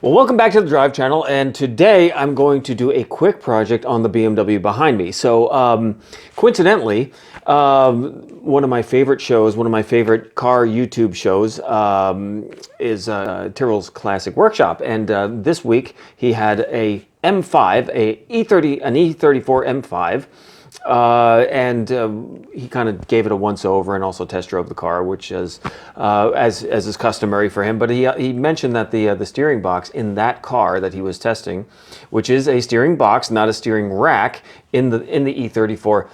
Well, welcome back to the Drive channel, and today I'm going to do a quick project on the BMW behind me. So, coincidentally, one of my favorite shows, one of my favorite car YouTube shows, is Tyrrell's Classic Workshop, and this week he had a M5, an E34 M5. And he kind of gave it a once-over and also test drove the car, which is as is customary for him. But he mentioned that the steering box in that car that he was testing, which is a steering box, not a steering rack, in the E34,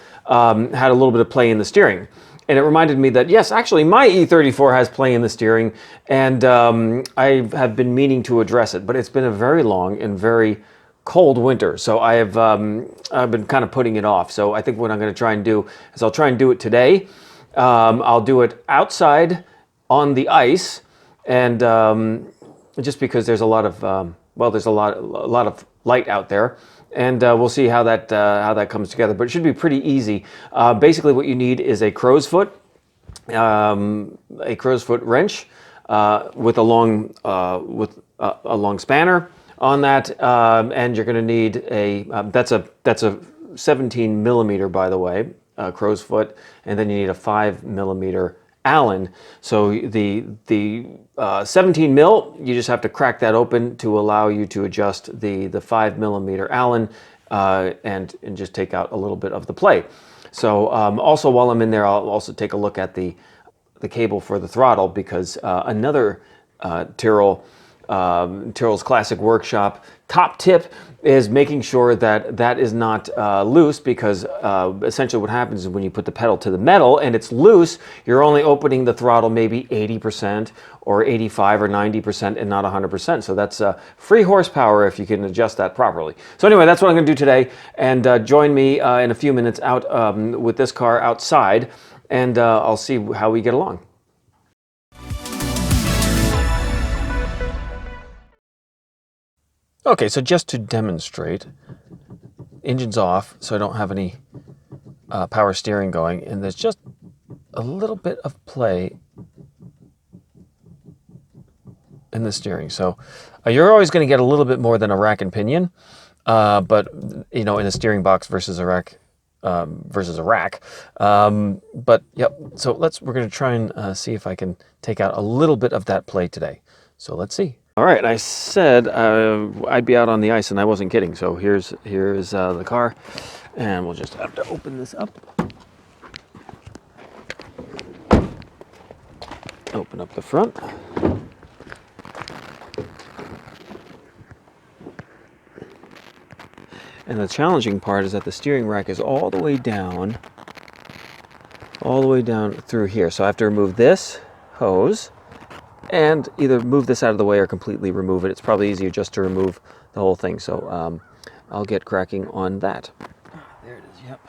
had a little bit of play in the steering. And it reminded me that, yes, actually, my E34 has play in the steering, and I have been meaning to address it. But it's been a very long and very cold winter, so I've been kind of putting it off. So I think what I'm going to try and do is I'll try and do it today. I'll do it outside on the ice, and just because there's a lot of there's a lot of light out there, and we'll see how that comes together. But it should be pretty easy. Basically, what you need is a crow's foot wrench with a long spanner on that, and you're going to need that's a 17 millimeter, by the way, crow's foot, and then you need a 5 millimeter Allen. So the 17 mil, you just have to crack that open to allow you to adjust the 5 millimeter Allen, and just take out a little bit of the play. So also while I'm in there, I'll also take a look at the cable for the throttle, because another Tyrrell's Classic Workshop top tip is making sure that that is not loose, because essentially what happens is when you put the pedal to the metal and it's loose, you're only opening the throttle maybe 80% or 85 or 90% and not 100%. So that's free horsepower if you can adjust that properly. So anyway, that's what I'm going to do today, and join me in a few minutes out with this car outside, and I'll see how we get along. Okay, so just to demonstrate, engine's off, so I don't have any power steering going, and there's just a little bit of play in the steering. So you're always going to get a little bit more than a rack and pinion, but you know, in a steering box versus a rack. But yep. So we're going to try and see if I can take out a little bit of that play today. So let's see. All right, I said I'd be out on the ice, and I wasn't kidding. So here's the car, and we'll just have to open this up. Open up the front. And the challenging part is that the steering rack is all the way down through here. So I have to remove this hose and either move this out of the way or completely remove it. It's probably easier just to remove the whole thing. So I'll get cracking on that. There it is, yep.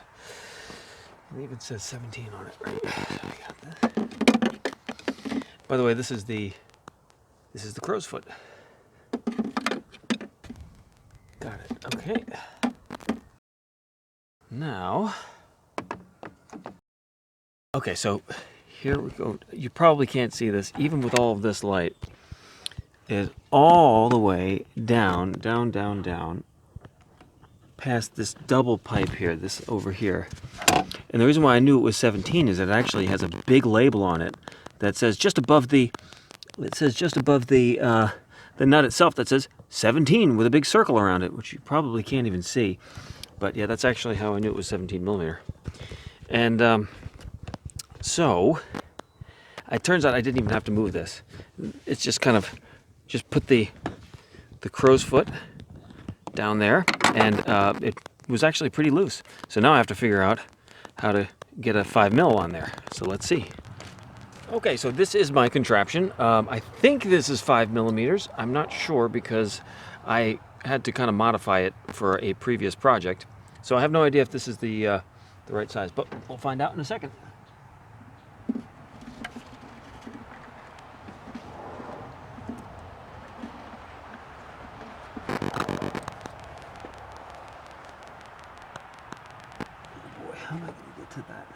It even says 17 on it. Right. So we got this. By the way, this is the crow's foot. Got it, okay. Now, okay, so here we go. You probably can't see this, even with all of this light. Is all the way down, past this double pipe here, this over here. And the reason why I knew it was 17 is that it actually has a big label on it that says just above the nut itself, that says 17 with a big circle around it, which you probably can't even see. But yeah, that's actually how I knew it was 17 millimeter. And so it turns out I didn't even have to move this. It's just kind of put the crow's foot down there, and it was actually pretty loose. So now I have to figure out how to get a 5 mil on there. So let's see. Okay, so this is my contraption. I think this is 5 millimeters. I'm not sure, because I had to kind of modify it for a previous project. So I have no idea if this is the right size, but we'll find out in a second. Boy, how am I going to get to that?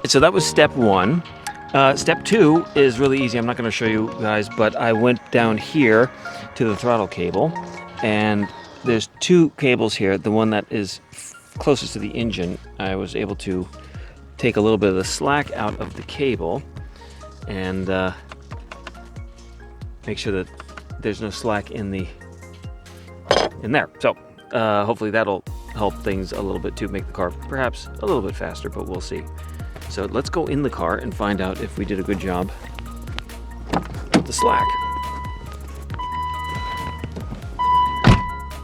So that was step one. Step two is really easy. I'm not going to show you guys, but I went down here to the throttle cable, and there's two cables here. The one that is closest to the engine, I was able to take a little bit of the slack out of the cable and make sure that there's no slack in there. So hopefully that'll help things a little bit to make the car perhaps a little bit faster, but we'll see. So let's go in the car and find out if we did a good job with the slack.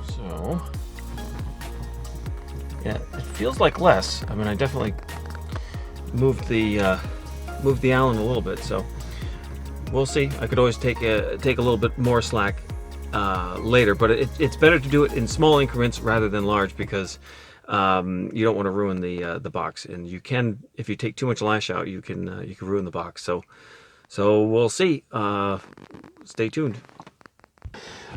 So yeah, it feels like less. I mean, I definitely moved the Allen a little bit, so we'll see. I could always take a little bit more slack later, but it's better to do it in small increments rather than large, because you don't want to ruin the box, and you can, if you take too much lash out, you can ruin the box. So we'll see. Stay tuned.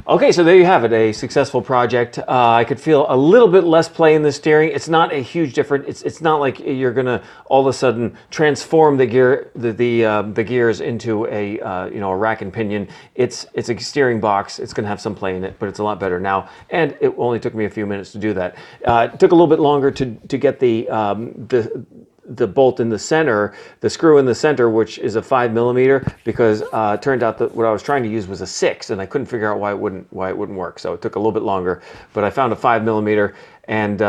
Okay, so there you have it, a successful project. I could feel a little bit less play in the steering. It's not a huge difference. It's not like you're gonna all of a sudden transform the gears into a a rack and pinion. It's a steering box. It's gonna have some play in it, but it's a lot better now. And it only took me a few minutes to do that. It took a little bit longer to get the bolt in the center, the screw in the center, which is a 5mm, because it turned out that what I was trying to use was a 6, and I couldn't figure out why it wouldn't work. So it took a little bit longer, but I found a 5mm, and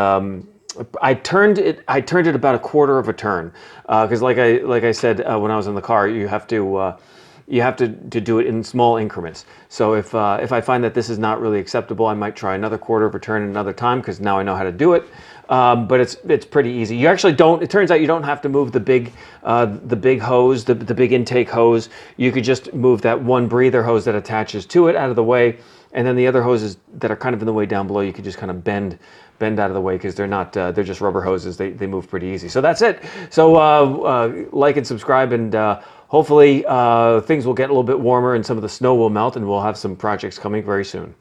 I turned it about a quarter of a turn, because like I said when I was in the car, you have to do it in small increments. So if I find that this is not really acceptable, I might try another quarter of a turn another time, because now I know how to do it. But it's pretty easy. You actually don't. It turns out you don't have to move the big hose, the big intake hose. You could just move that one breather hose that attaches to it out of the way, and then the other hoses that are kind of in the way down below, you could just kind of bend out of the way, because they're not. They're just rubber hoses. They move pretty easy. So that's it. So like and subscribe, and hopefully things will get a little bit warmer and some of the snow will melt, and we'll have some projects coming very soon.